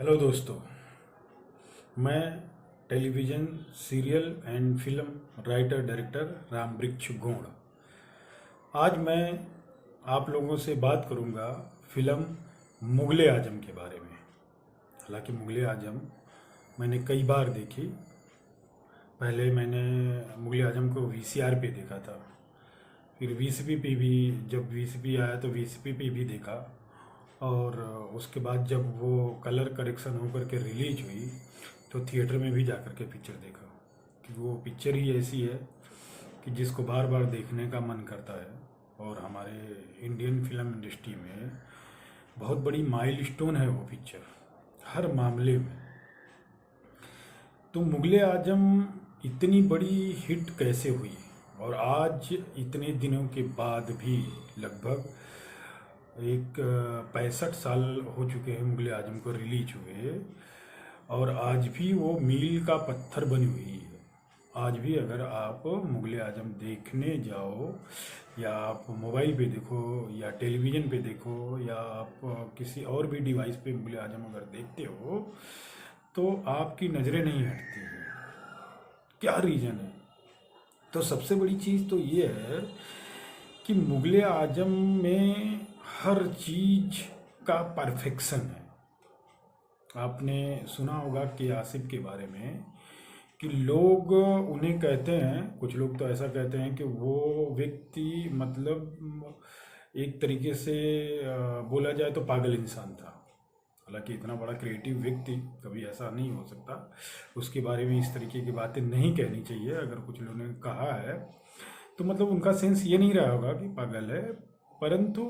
Hello दोस्तों। मैं television serial and film writer director Ramvriksh Gaur. आज मैं आप लोगों से बात करूंगा फिल्म मुग़ल-ए आज़म के बारे में। हालांकि मुग़ल-ए आज़म मैंने कई बार देखी। पहले मैंने मुग़ल-ए आज़म को वीसीआर पे देखा था, फिर वीसीपी पे भी, जब वीसीपी आया तो वीसीपी पे भी देखा, और उसके बाद जब वो कलर करेक्शन होकर के रिलीज हुई तो थिएटर में भी जाकर के पिक्चर देखा। कि वो पिक्चर ही ऐसी है कि जिसको बार बार देखने का मन करता है, और हमारे इंडियन फिल्म इंडस्ट्री में बहुत बड़ी माइलस्टोन है वो पिक्चर हर मामले में। तो मुग़ल-ए आज़म इतनी बड़ी हिट कैसे हुई, और आज इतने दिनों के बाद भी लगभग 65 साल हो चुके हैं मुग़ल-ए आज़म को रिलीज हुए, और आज भी वो मील का पत्थर बनी हुई है। आज भी अगर आप मुग़ल-ए आज़म देखने जाओ, या आप मोबाइल पे देखो, या टेलीविज़न पे देखो, या आप किसी और भी डिवाइस पे मुग़ल-ए आज़म अगर देखते हो तो आपकी नज़रें नहीं हटती हैं। क्या रीज़न है? तो सबसे बड़ी चीज़ तो ये है कि मुग़ल-ए आज़म में हर चीज़ का परफेक्शन है। आपने सुना होगा कि आसिफ के बारे में, कि लोग उन्हें कहते हैं, कुछ लोग तो ऐसा कहते हैं कि वो व्यक्ति मतलब एक तरीके से बोला जाए तो पागल इंसान था। हालांकि इतना बड़ा क्रिएटिव व्यक्ति कभी ऐसा नहीं हो सकता। उसके बारे में इस तरीके की बातें नहीं कहनी चाहिए। अगर कुछ लोगों ने कहा है तो मतलब उनका सेंस ये नहीं रहा होगा कि पागल है, परंतु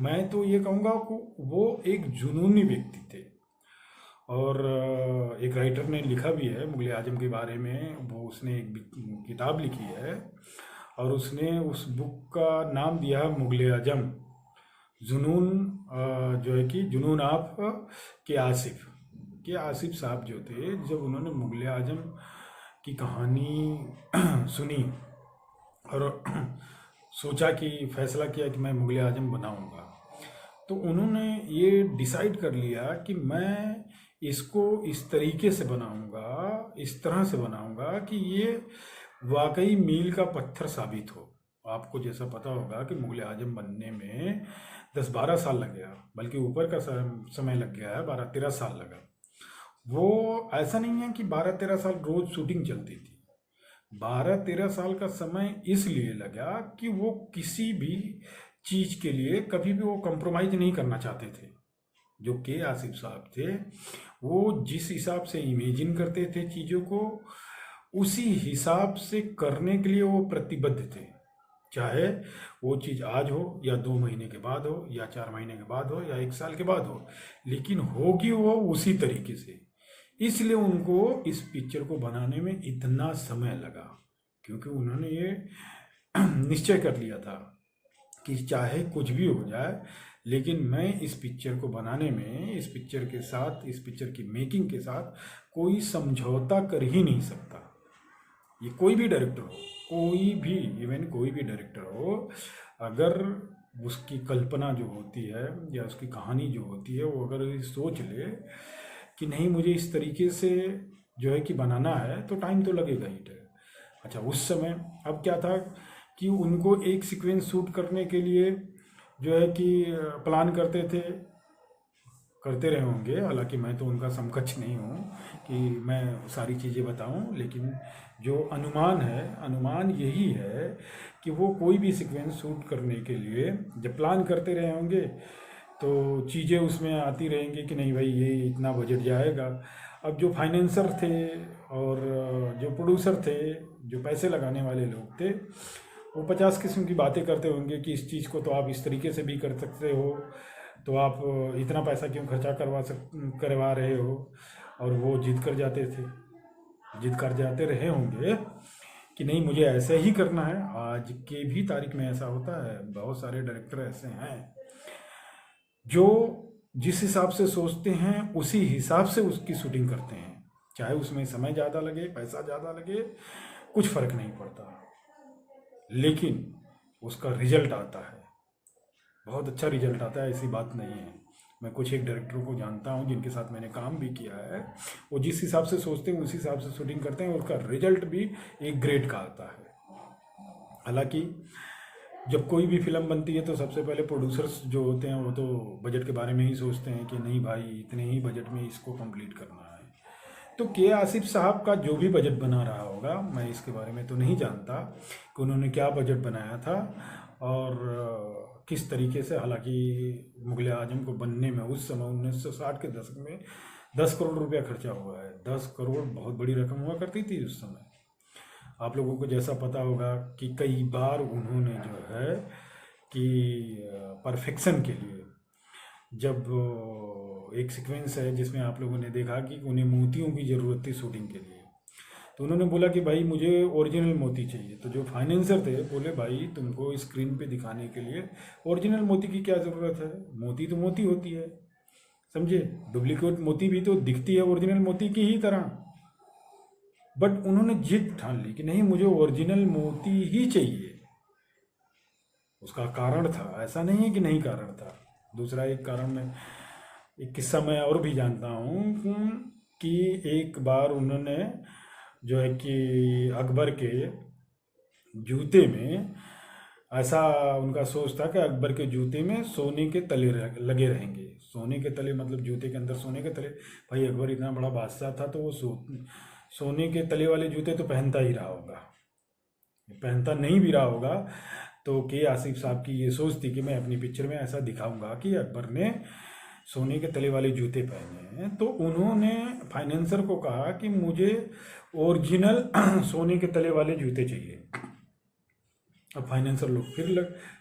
मैं तो ये कहूँगा कि वो एक जुनूनी व्यक्ति थे। और एक राइटर ने लिखा भी है मुग़ल-ए आज़म के बारे में। वो उसने एक किताब लिखी है, और उसने उस बुक का नाम दिया है मुग़ल-ए आज़म, जुनून, जो है कि जुनून आप के आसिफ। के आसिफ साहब जो थे, जब उन्होंने मुग़ल-ए आज़म की कहानी सुनी और सोचा कि फैसला किया कि मैं मुग़ल-ए आज़म बनाऊंगा, तो उन्होंने ये डिसाइड कर लिया कि मैं इसको इस तरीके से बनाऊंगा, इस तरह से बनाऊंगा कि ये वाकई मील का पत्थर साबित हो। आपको जैसा पता होगा कि मुग़ल-ए आज़म बनने में 10-12 साल लग गया, बल्कि ऊपर का समय लग गया है, 12-13 साल लगा। वो ऐसा नहीं है कि 12-13 साल रोज शूटिंग चलती थी। 12-13 साल का समय इसलिए लगा कि वो किसी भी चीज के लिए कभी भी वो कंप्रोमाइज नहीं करना चाहते थे। जो के आसिफ साहब थे, वो जिस हिसाब से इमेजिन करते थे चीजों को, उसी हिसाब से करने के लिए वो प्रतिबद्ध थे। चाहे वो चीज आज हो, या 2 महीने के बाद हो, या 4 महीने के बाद हो, या 1 साल के बाद हो, लेकिन होगी वो उसी तरीके से। इसलिए उनको इस पिक्चर को बनाने में इतना समय लगा, क्योंकि उन्होंने ये निश्चय कर लिया था कि चाहे कुछ भी हो जाए, लेकिन मैं इस पिक्चर को बनाने में, इस पिक्चर के साथ, इस पिक्चर की मेकिंग के साथ कोई समझौता कर ही नहीं सकता। ये कोई भी डायरेक्टर हो, कोई भी, इवन कोई भी डायरेक्टर हो, अगर उसकी कल्पना जो होती है या उसकी कहानी जो होती है, वो अगर ये सोच ले कि नहीं मुझे इस तरीके से जो है कि बनाना है, तो टाइम तो लगेगा ही। अच्छा, उस समय अब क्या था कि उनको एक सीक्वेंस शूट करने के लिए जो है कि प्लान करते थे, करते रहे होंगे। हालांकि मैं तो उनका समकक्ष नहीं हूँ कि मैं सारी चीज़ें बताऊँ, लेकिन जो अनुमान है, अनुमान यही है कि वो कोई भी सीक्वेंस शूट करने के लिए जब प्लान करते रहे होंगे, तो चीज़ें उसमें आती रहेंगी कि नहीं भाई ये इतना बजट जाएगा। अब जो फाइनेंसर थे और जो प्रोड्यूसर थे, जो पैसे लगाने वाले लोग थे, वो 50 किस्म की बातें करते होंगे कि इस चीज़ को तो आप इस तरीके से भी कर सकते हो, तो आप इतना पैसा क्यों खर्चा करवा रहे हो। और वो जिद कर जाते थे, जिद कर जाते रहे होंगे कि नहीं मुझे ऐसे ही करना है। आज के भी तारीख में ऐसा होता है, बहुत सारे डायरेक्टर ऐसे हैं जो जिस हिसाब से सोचते हैं उसी हिसाब से उसकी शूटिंग करते हैं। चाहे उसमें समय ज़्यादा लगे, पैसा ज़्यादा लगे, कुछ फर्क नहीं पड़ता, लेकिन उसका रिजल्ट आता है, बहुत अच्छा रिजल्ट आता है, ऐसी बात नहीं है। मैं कुछ एक डायरेक्टरों को जानता हूँ जिनके साथ मैंने काम भी किया है, वो जिस हिसाब से सोचते हैं उसी हिसाब से शूटिंग करते हैं और उसका रिजल्ट भी एक ग्रेड का आता है। हालांकि जब कोई भी फिल्म बनती है तो सबसे पहले प्रोड्यूसर्स जो होते हैं वो तो बजट के बारे में ही सोचते हैं कि नहीं भाई इतने ही बजट में इसको कंप्लीट करना है। तो के आसिफ साहब का जो भी बजट बना रहा होगा, मैं इसके बारे में तो नहीं जानता कि उन्होंने क्या बजट बनाया था और किस तरीके से। हालांकि मुगल आजम को बनने में उस समय 1960 के दशक में 10 करोड़ रुपया खर्चा हुआ है। 10 करोड़ बहुत बड़ी रकम हुआ करती थी उस समय। आप लोगों को जैसा पता होगा कि कई बार उन्होंने जो है कि परफेक्शन के लिए, जब एक सीक्वेंस है जिसमें आप लोगों ने देखा कि उन्हें मोतियों की ज़रूरत थी शूटिंग के लिए, तो उन्होंने बोला कि भाई मुझे ओरिजिनल मोती चाहिए। तो जो फाइनेंसर थे बोले भाई तुमको स्क्रीन पे दिखाने के लिए ओरिजिनल मोती की क्या ज़रूरत है, मोती तो मोती होती है, समझे। डुप्लीकेट मोती भी तो दिखती है ओरिजिनल मोती की ही तरह। बट उन्होंने जिद ठान ली कि नहीं मुझे ओरिजिनल मोती ही चाहिए। उसका कारण था, ऐसा नहीं है कि नहीं कारण था। दूसरा एक कारण में एक किस्सा मैं और भी जानता हूँ कि एक बार उन्होंने जो है कि अकबर के जूते में, ऐसा उनका सोच था कि अकबर के जूते में सोने के तले लगे रहेंगे। सोने के तले मतलब जूते के अंदर सोने के तले। भाई अकबर इतना बड़ा बादशाह था तो वो सोने के तले वाले जूते तो पहनता ही रहा होगा। पहनता नहीं भी रहा होगा तो के आसिफ साहब की ये सोच थी कि मैं अपनी पिक्चर में ऐसा दिखाऊंगा कि अकबर ने सोने के तले वाले जूते पहने हैं। तो उन्होंने फाइनेंसर को कहा कि मुझे ओरिजिनल सोने के तले वाले जूते चाहिए। अब फाइनेंसर लोग फिर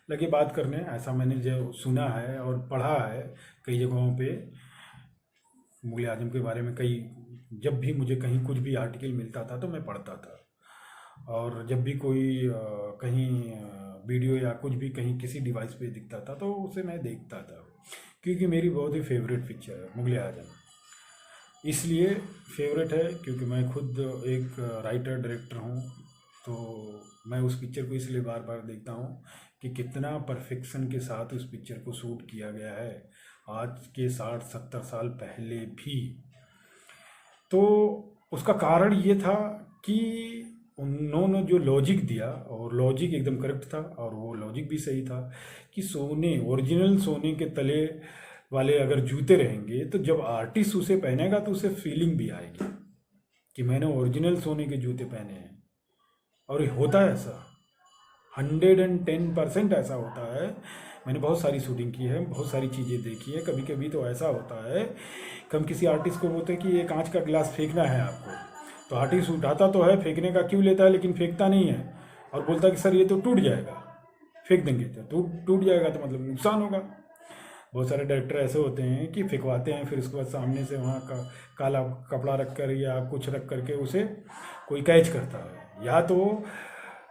लगे बात करने। ऐसा मैंने जो सुना है और पढ़ा है कई जगहों पे मुगल आजम के बारे में। कई जब भी मुझे कहीं कुछ भी आर्टिकल मिलता था तो मैं पढ़ता था, और जब भी कोई कहीं वीडियो या कुछ भी कहीं किसी डिवाइस पे दिखता था तो उसे मैं देखता था, क्योंकि मेरी बहुत ही फेवरेट पिक्चर है मुगल आजम। इसलिए फेवरेट है क्योंकि मैं खुद एक राइटर डायरेक्टर हूँ, तो मैं उस पिक्चर को इसलिए बार बार देखता हूँ कि कितना परफेक्शन के साथ उस पिक्चर को शूट किया गया है आज के 60-70 साल पहले भी। तो उसका कारण ये था कि उन्होंने जो लॉजिक दिया, और लॉजिक एकदम करेक्ट था और वो लॉजिक भी सही था कि सोने, ओरिजिनल सोने के तले वाले अगर जूते रहेंगे तो जब आर्टिस्ट उसे पहनेगा तो उसे फीलिंग भी आएगी कि मैंने ओरिजिनल सोने के जूते पहने हैं। और ये होता है ऐसा, 110% ऐसा होता है। मैंने बहुत सारी शूटिंग की है, बहुत सारी चीज़ें देखी है। कभी कभी तो ऐसा होता है कि हम किसी आर्टिस्ट को बोलते हैं कि ये कांच का गिलास फेंकना है आपको, तो आर्टिस्ट उठाता तो है, फेंकने का क्यों लेता है लेकिन फेंकता नहीं है, और बोलता है कि सर ये तो टूट जाएगा, फेंक देंगे तो टूट जाएगा तो मतलब नुकसान होगा। बहुत सारे डायरेक्टर ऐसे होते हैं कि फेंकवाते हैं, फिर उसके बाद सामने से वहाँ का काला कपड़ा रख कर या कुछ रख करके उसे कोई कैच करता है, या तो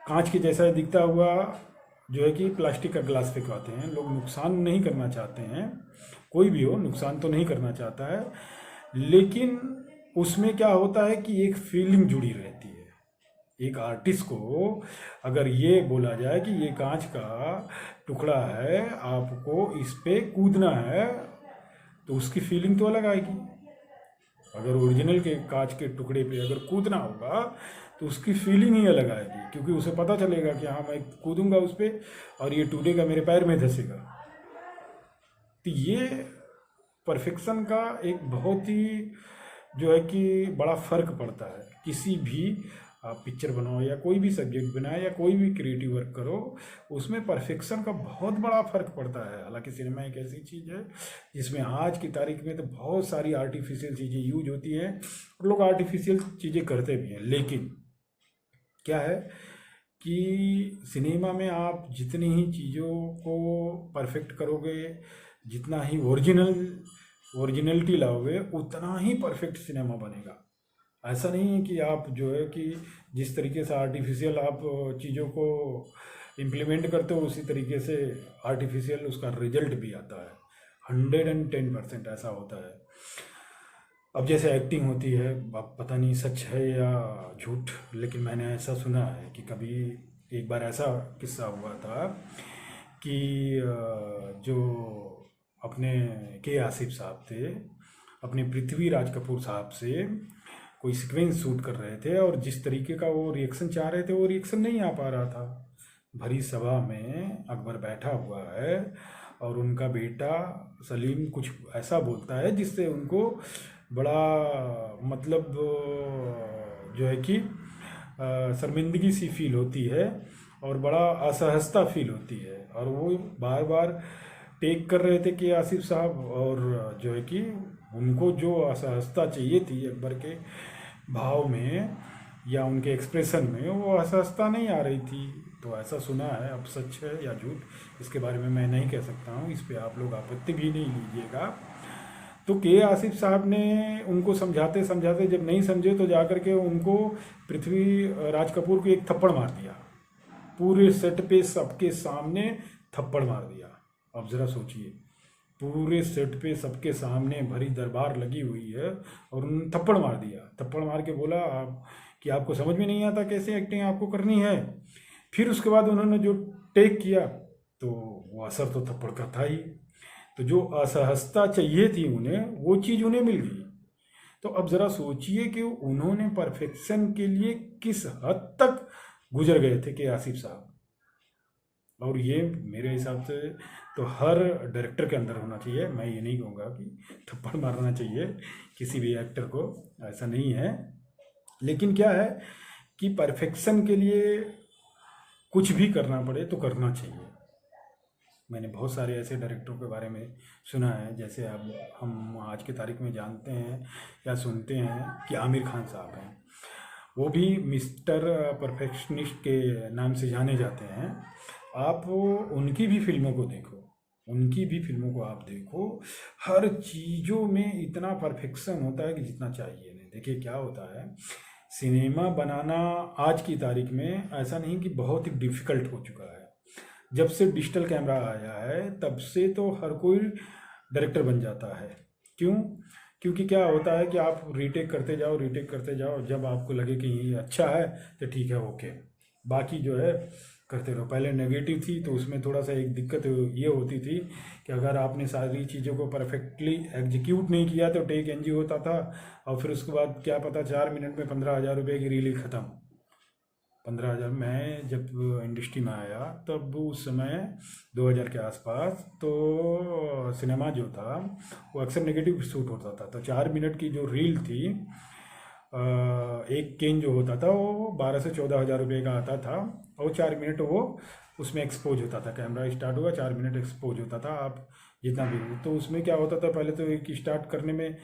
कांच के जैसा दिखता हुआ जो है कि प्लास्टिक का गिलास फेंकवाते हैं। लोग नुकसान नहीं करना चाहते हैं, कोई भी हो नुकसान तो नहीं करना चाहता है, लेकिन उसमें क्या होता है कि एक फीलिंग जुड़ी रहती है। एक आर्टिस्ट को अगर ये बोला जाए कि ये कांच का टुकड़ा है, आपको इस पे कूदना है, तो उसकी फीलिंग तो अलग आएगी। अगर ओरिजिनल के कांच के टुकड़े पे अगर कूदना होगा तो उसकी फीलिंग ही अलग आएगी, क्योंकि उसे पता चलेगा कि हाँ मैं कूदूंगा उस पर और ये टूटेगा, मेरे पैर में धंसेगा। तो ये परफेक्शन का एक बहुत ही जो है कि बड़ा फ़र्क पड़ता है। किसी भी आप पिक्चर बनाओ या कोई भी सब्जेक्ट बनाए या कोई भी क्रिएटिव वर्क करो, उसमें परफेक्शन का बहुत बड़ा फ़र्क पड़ता है। हालांकि सिनेमा एक ऐसी चीज़ है जिसमें आज की तारीख में तो बहुत सारी आर्टिफिशियल चीज़ें यूज होती हैं और लोग आर्टिफिशियल चीज़ें करते भी हैं, लेकिन क्या है कि सिनेमा में आप जितनी ही चीज़ों को परफेक्ट करोगे, जितना ही ओरिजिनलिटी लाओगे, उतना ही परफेक्ट सिनेमा बनेगा। ऐसा नहीं है कि आप जो है कि जिस तरीके से आर्टिफिशियल आप चीज़ों को इम्प्लीमेंट करते हो उसी तरीके से आर्टिफिशियल उसका रिजल्ट भी आता है। 110% ऐसा होता है। अब जैसे एक्टिंग होती है, अब पता नहीं सच है या झूठ, लेकिन मैंने ऐसा सुना है कि कभी एक बार ऐसा किस्सा हुआ था कि जो अपने के आसिफ साहब थे, अपने पृथ्वी राज कपूर साहब से कोई सीक्वेंस शूट कर रहे थे, और जिस तरीके का वो रिएक्शन चाह रहे थे वो रिएक्शन नहीं आ पा रहा था। भरी सभा में अकबर बैठा हुआ है और उनका बेटा सलीम कुछ ऐसा बोलता है जिससे उनको बड़ा मतलब जो है कि शर्मिंदगी सी फील होती है और बड़ा असहजता फील होती है, और वो बार बार टेक कर रहे थे कि आसिफ साहब, और जो है कि उनको जो असहजता चाहिए थी अकबर के भाव में या उनके एक्सप्रेशन में, वो असहजता नहीं आ रही थी। तो ऐसा सुना है, अब सच है या झूठ इसके बारे में मैं नहीं कह सकता हूँ, इस पे आप लोग आपत्ति भी नहीं लीजिएगा। तो के आसिफ साहब ने उनको समझाते समझाते जब नहीं समझे तो जाकर के उनको पृथ्वी राज कपूर को एक थप्पड़ मार दिया, पूरे सेट पे सबके सामने थप्पड़ मार दिया। अब ज़रा सोचिए, पूरे सेट पे सबके सामने भरी दरबार लगी हुई है और उन्होंने थप्पड़ मार दिया। थप्पड़ मार के बोला आप कि आपको समझ में नहीं आता कैसे एक्टिंग आपको करनी है। फिर उसके बाद उन्होंने जो टेक किया तो वो असर तो थप्पड़ का था ही। तो जो असहजता चाहिए थी उन्हें, वो चीज़ उन्हें मिल गई। तो अब ज़रा सोचिए कि उन्होंने परफेक्शन के लिए किस हद तक गुजर गए थे के आसिफ साहब। और ये मेरे हिसाब से तो हर डायरेक्टर के अंदर होना चाहिए। मैं ये नहीं कहूँगा कि थप्पड़ मारना चाहिए किसी भी एक्टर को, ऐसा नहीं है। लेकिन क्या है कि परफेक्शन के लिए कुछ भी करना पड़े तो करना चाहिए। मैंने बहुत सारे ऐसे डायरेक्टरों के बारे में सुना है, जैसे अब हम आज की तारीख में जानते हैं या सुनते हैं कि आमिर खान साहब हैं, वो भी मिस्टर परफेक्शनिस्ट के नाम से जाने जाते हैं। आप उनकी भी फिल्मों को देखो, उनकी भी फिल्मों को आप देखो, हर चीज़ों में इतना परफेक्शन होता है कि जितना चाहिए नहीं। देखिए क्या होता है, सिनेमा बनाना आज की तारीख में ऐसा नहीं कि बहुत ही डिफ़िकल्ट हो चुका है। जब से डिजिटल कैमरा आया है तब से तो हर कोई डायरेक्टर बन जाता है। क्यों? क्योंकि क्या होता है कि आप रीटेक करते जाओ, रीटेक करते जाओ, जब आपको लगे कि ये अच्छा है तो ठीक है, ओके, बाकी जो है करते रहो। पहले नेगेटिव थी तो उसमें थोड़ा सा एक दिक्कत ये होती थी कि अगर आपने सारी चीज़ों को परफेक्टली एग्जीक्यूट नहीं किया तो टेक एनजी होता था, और फिर उसके बाद क्या पता 4 मिनट में 15,000 रुपये की रील ख़त्म। 15,000। मैं जब इंडस्ट्री में आया तब उस समय 2000 के आसपास तो सिनेमा जो था वो अक्सर नेगेटिव शूट होता था। तो 4 मिनट की जो रील थी, एक केन जो होता था वो 12 से 14,000 रुपये का आता था, और 4 मिनट वो उसमें एक्सपोज होता था। कैमरा स्टार्ट हुआ, 4 मिनट एक्सपोज होता था, आप जितना भी। तो उसमें क्या होता था, पहले तो एक स्टार्ट करने में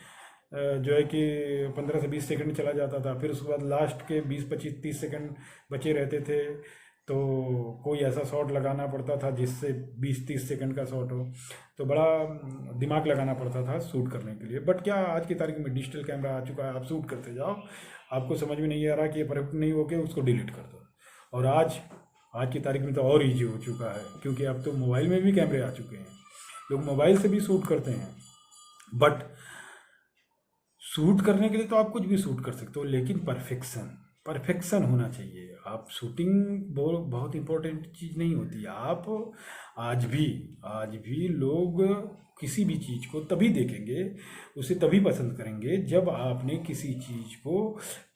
जो है कि 15 से 20 सेकंड चला जाता था, फिर उसके बाद लास्ट के 20, 25, 30 सेकंड बचे रहते थे, तो कोई ऐसा शॉट लगाना पड़ता था जिससे 20-30 सेकंड का शॉट हो। तो बड़ा दिमाग लगाना पड़ता था शूट करने के लिए। बट क्या आज की तारीख में डिजिटल कैमरा आ चुका है, आप शूट करते जाओ, आपको समझ में नहीं आ रहा कि ये परफेक्ट नहीं हो के उसको डिलीट कर दो। और आज की तारीख में तो और ईजी हो चुका है, क्योंकि अब तो मोबाइल में भी कैमरे आ चुके हैं, लोग मोबाइल से भी शूट करते हैं। बट शूट करने के लिए तो आप कुछ भी शूट कर सकते हो, लेकिन परफेक्शन होना चाहिए। आप शूटिंग बहुत इंपॉर्टेंट चीज़ नहीं होती। आप आज भी लोग किसी भी चीज़ को तभी देखेंगे, उसे तभी पसंद करेंगे जब आपने किसी चीज़ को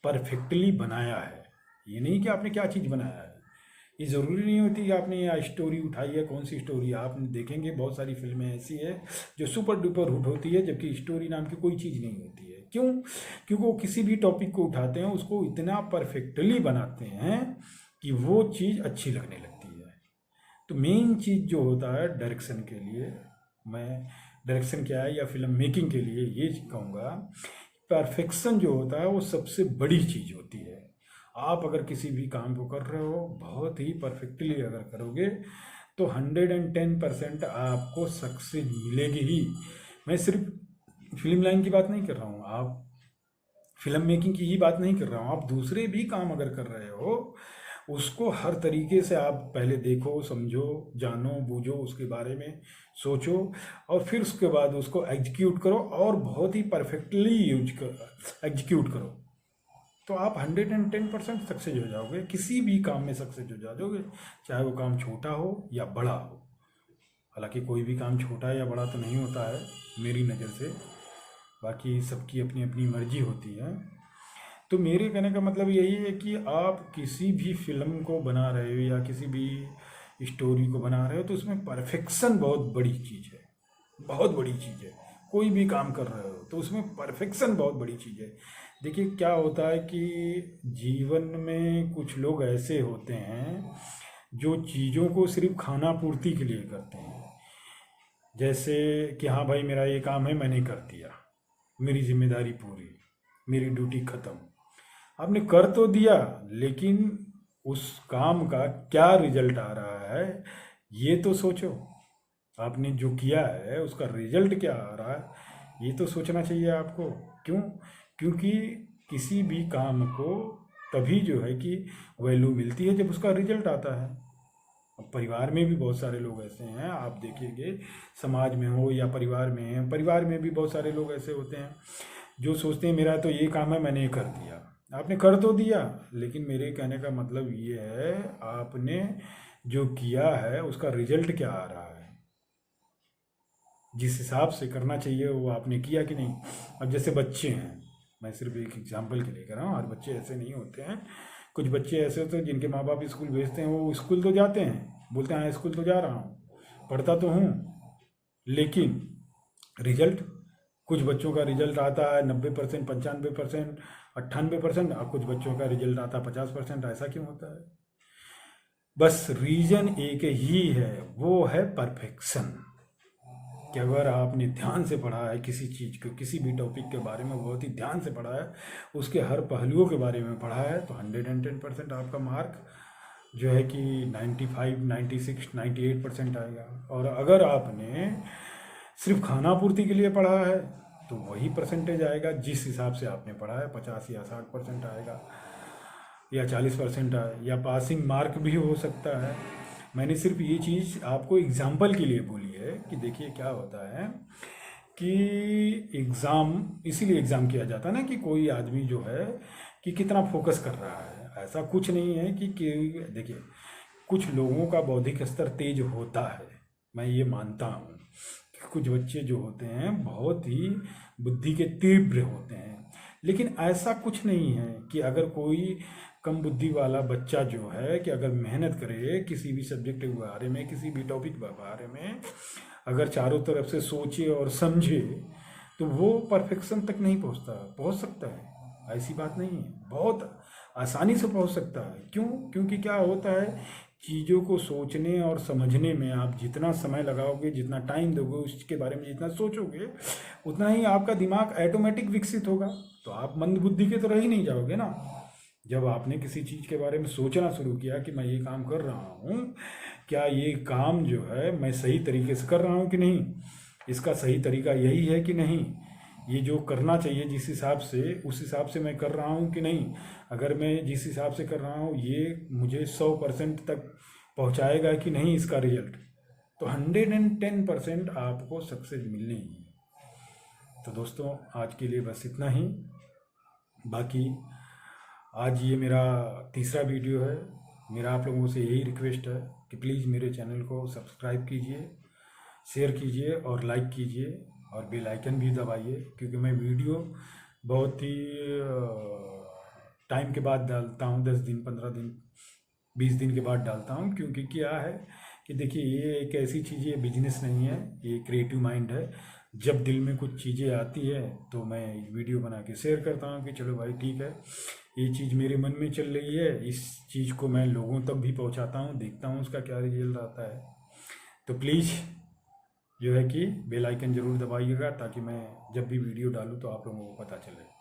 परफेक्टली बनाया है। ये नहीं कि आपने क्या चीज़ बनाया है। ये ज़रूरी नहीं होती कि आपने यह स्टोरी उठाई है। कौन सी स्टोरी? आप देखेंगे बहुत सारी फिल्में ऐसी है जो सुपर डुपर हिट होती है, जबकि स्टोरी नाम की कोई चीज़ नहीं होती है। क्यों? क्योंकि वो किसी भी टॉपिक को उठाते हैं, उसको इतना परफेक्टली बनाते हैं कि वो चीज़ अच्छी लगने लगती है। तो मेन चीज़ जो होता है डायरेक्शन के लिए, मैं डायरेक्शन क्या है या फिल्म मेकिंग के लिए ये कहूँगा, परफेक्शन जो होता है वो सबसे बड़ी चीज़ होती है। आप अगर किसी भी काम को कर रहे हो बहुत ही परफेक्टली अगर करोगे तो 110% आपको सक्सेस मिलेगी ही। मैं सिर्फ फिल्म लाइन की बात नहीं कर रहा हूँ, आप फिल्म मेकिंग की ही बात नहीं कर रहा हूँ, आप दूसरे भी काम अगर कर रहे हो उसको हर तरीके से आप पहले देखो, समझो, जानो, बूझो, उसके बारे में सोचो, और फिर उसके बाद उसको एग्जीक्यूट करो, और बहुत ही परफेक्टली एग्जीक्यूट करो, तो आप 110% सक्सेस हो जाओगे। किसी भी काम में सक्सेस हो जाओगे, चाहे वो काम छोटा हो या बड़ा हो। हालांकि कोई भी काम छोटा या बड़ा तो नहीं होता है मेरी नज़र से, बाकी सबकी अपनी अपनी मर्जी होती है। तो मेरे कहने का मतलब यही है कि आप किसी भी फिल्म को बना रहे हो या किसी भी स्टोरी को बना रहे हो तो उसमें परफेक्शन बहुत बड़ी चीज़ है, बहुत बड़ी चीज़ है। कोई भी काम कर रहे हो तो उसमें परफेक्शन बहुत बड़ी चीज़ है। देखिए क्या होता है कि जीवन में कुछ लोग ऐसे होते हैं जो चीज़ों को सिर्फ खाना पूर्ति के लिए करते हैं। जैसे कि हाँ भाई मेरा ये काम है, मैंने कर दिया, मेरी जिम्मेदारी पूरी, मेरी ड्यूटी ख़त्म। आपने कर तो दिया, लेकिन उस काम का क्या रिजल्ट आ रहा है ये तो सोचो। आपने जो किया है उसका रिजल्ट क्या आ रहा है ये तो सोचना चाहिए आपको। क्यों? क्योंकि किसी भी काम को तभी जो है कि वैल्यू मिलती है जब उसका रिजल्ट आता है। अब परिवार में भी बहुत सारे लोग ऐसे हैं, आप देखिएगे, समाज में हो या परिवार में है, परिवार में भी बहुत सारे लोग ऐसे होते हैं जो सोचते हैं मेरा तो ये काम है, मैंने ये कर दिया। आपने कर तो दिया, लेकिन मेरे कहने का मतलब ये है आपने जो किया है उसका रिजल्ट क्या आ रहा है, जिस हिसाब से करना चाहिए वो आपने किया कि नहीं। अब जैसे बच्चे हैं, मैं सिर्फ एक एग्जांपल के लिए कर रहा हूँ, हर बच्चे ऐसे नहीं होते हैं। कुछ बच्चे ऐसे होते हैं जिनके माँ बाप स्कूल भेजते हैं, वो स्कूल तो जाते हैं, बोलते हैं हाँ स्कूल तो जा रहा हूँ, पढ़ता तो हूँ, लेकिन रिजल्ट, कुछ बच्चों का रिजल्ट आता है 90%, 95%, 98%, और कुछ बच्चों का रिजल्ट आता है 50%। ऐसा क्यों होता है? बस रीजन एक ही है, वो है परफेक्शन। कि अगर आपने ध्यान से पढ़ा है किसी चीज़ को, किसी भी टॉपिक के बारे में बहुत ही ध्यान से पढ़ा है, उसके हर पहलुओं के बारे में पढ़ा है, तो 110% आपका मार्क जो है कि 95, 96, 98% आएगा। और अगर आपने सिर्फ खाना पूर्ति के लिए पढ़ा है तो वही परसेंटेज आएगा जिस हिसाब से आपने पढ़ा है, 50 या 60% आएगा या 40% आए, या पासिंग मार्क भी हो सकता है। मैंने सिर्फ ये चीज़ आपको एग्जाम्पल के लिए बोली है कि देखिए क्या होता है कि एग्ज़ाम इसीलिए एग्ज़ाम किया जाता है ना कि कोई आदमी जो है कि कितना फोकस कर रहा है। ऐसा कुछ नहीं है कि देखिए कुछ लोगों का बौद्धिक स्तर तेज होता है, मैं ये मानता हूँ कि कुछ बच्चे जो होते हैं बहुत ही बुद्धि के तीव्र होते हैं, लेकिन ऐसा कुछ नहीं है कि अगर कोई कम बुद्धि वाला बच्चा जो है कि अगर मेहनत करे किसी भी सब्जेक्ट के बारे में, किसी भी टॉपिक के बारे में, अगर चारों तरफ से सोचे और समझे तो वो परफेक्शन तक नहीं पहुंच सकता है। ऐसी बात नहीं है, बहुत आसानी से पहुंच सकता है। क्यों? क्योंकि क्या होता है, चीज़ों को सोचने और समझने में आप जितना समय लगाओगे, जितना टाइम दोगे, उसके बारे में जितना सोचोगे, उतना ही आपका दिमाग ऑटोमेटिक विकसित होगा। तो आप मंद बुद्धि के तो रह ही नहीं जाओगे ना। जब आपने किसी चीज़ के बारे में सोचना शुरू किया कि मैं ये काम कर रहा हूँ, क्या ये काम जो है मैं सही तरीके से कर रहा हूँ कि नहीं, इसका सही तरीका यही है कि नहीं, ये जो करना चाहिए जिस हिसाब से, उस हिसाब से मैं कर रहा हूँ कि नहीं, अगर मैं जिस हिसाब से कर रहा हूँ ये मुझे 100% तक पहुँचाएगा कि नहीं इसका रिजल्ट, तो 110% आपको सक्सेस मिलनी ही है। तो दोस्तों आज के लिए बस इतना ही। बाकी आज ये मेरा तीसरा वीडियो है। मेरा आप लोगों से यही रिक्वेस्ट है कि प्लीज़ मेरे चैनल को सब्सक्राइब कीजिए, शेयर कीजिए और लाइक कीजिए और बेल आइकन भी दबाइए, क्योंकि मैं वीडियो बहुत ही टाइम के बाद डालता हूँ, 10 दिन, 15 दिन, 20 दिन के बाद डालता हूँ। क्योंकि क्या है कि देखिए ये एक ऐसी चीज़ है, बिजनेस नहीं है, ये क्रिएटिव माइंड है। जब दिल में कुछ चीज़ें आती है तो मैं वीडियो बना के शेयर करता हूँ कि चलो भाई ठीक है, ये चीज़ मेरे मन में चल रही है, इस चीज़ को मैं लोगों तक भी पहुँचाता हूँ, देखता हूँ उसका क्या रिजल्ट आता है। तो प्लीज़ जो है कि बेल आइकन ज़रूर दबाइएगा ताकि मैं जब भी वीडियो डालूँ तो आप लोगों को पता चले।